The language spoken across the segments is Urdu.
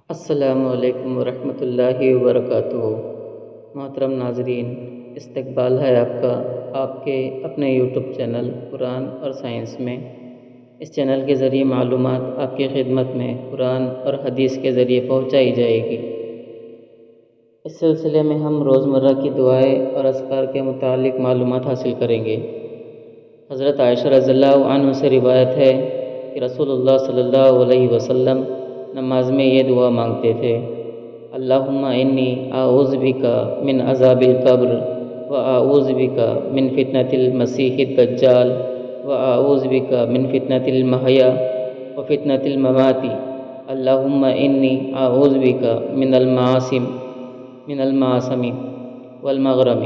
السلام علیکم ورحمۃ اللہ وبرکاتہ۔ محترم ناظرین، استقبال ہے آپ کا آپ کے اپنے یوٹیوب چینل قرآن اور سائنس میں۔ اس چینل کے ذریعے معلومات آپ کی خدمت میں قرآن اور حدیث کے ذریعے پہنچائی جائے گی۔ اس سلسلے میں ہم روزمرہ کی دعائیں اور اذکار کے متعلق معلومات حاصل کریں گے۔ حضرت عائشہ رضی اللہ عنہ سے روایت ہے کہ رسول اللہ صلی اللہ علیہ وسلم نماز میں یہ دعا مانگتے تھے: اللہم انی اعوذ بک من عذاب القبر واعوذ بک من فتنۃ المسیح الدجال واعوذ بک من فتنۃ المحیا وفتنۃ الممات اللہم انی اعوذ بک من المعاصم والمغرم۔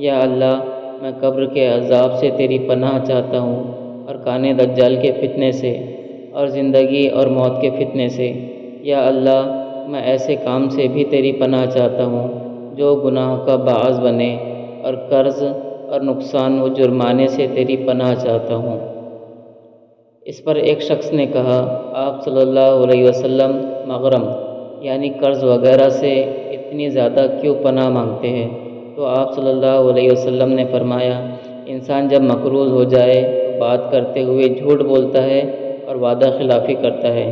یا اللہ، میں قبر کے عذاب سے تیری پناہ چاہتا ہوں، اور کانِ دجال کے فتنے سے، اور زندگی اور موت کے فتنے سے۔ یا اللہ، میں ایسے کام سے بھی تیری پناہ چاہتا ہوں جو گناہ کا باعث بنے، اور قرض اور نقصان و جرمانے سے تیری پناہ چاہتا ہوں۔ اس پر ایک شخص نے کہا: آپ صلی اللہ علیہ وسلم مغرم یعنی قرض وغیرہ سے اتنی زیادہ کیوں پناہ مانگتے ہیں؟ تو آپ صلی اللہ علیہ وسلم نے فرمایا: انسان جب مقروض ہو جائے تو بات کرتے ہوئے جھوٹ بولتا ہے اور وعدہ خلافی کرتا ہے۔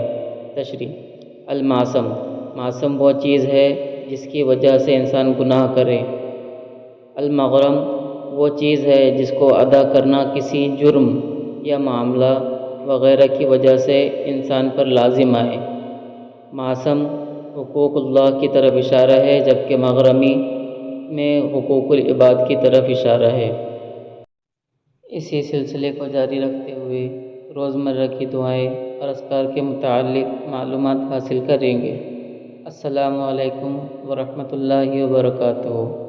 تشریح: المعصم، معصم وہ چیز ہے جس کی وجہ سے انسان گناہ کرے۔ المغرم وہ چیز ہے جس کو ادا کرنا کسی جرم یا معاملہ وغیرہ کی وجہ سے انسان پر لازم آئے۔ معصم حقوق اللہ کی طرف اشارہ ہے، جبکہ مغرمی میں حقوق العباد کی طرف اشارہ ہے۔ اسی سلسلے کو جاری رکھتے ہوئے روزمرہ کی دعائیں اور اذکار کے متعلق معلومات حاصل کریں گے۔ السلام علیکم ورحمۃ اللہ وبرکاتہ۔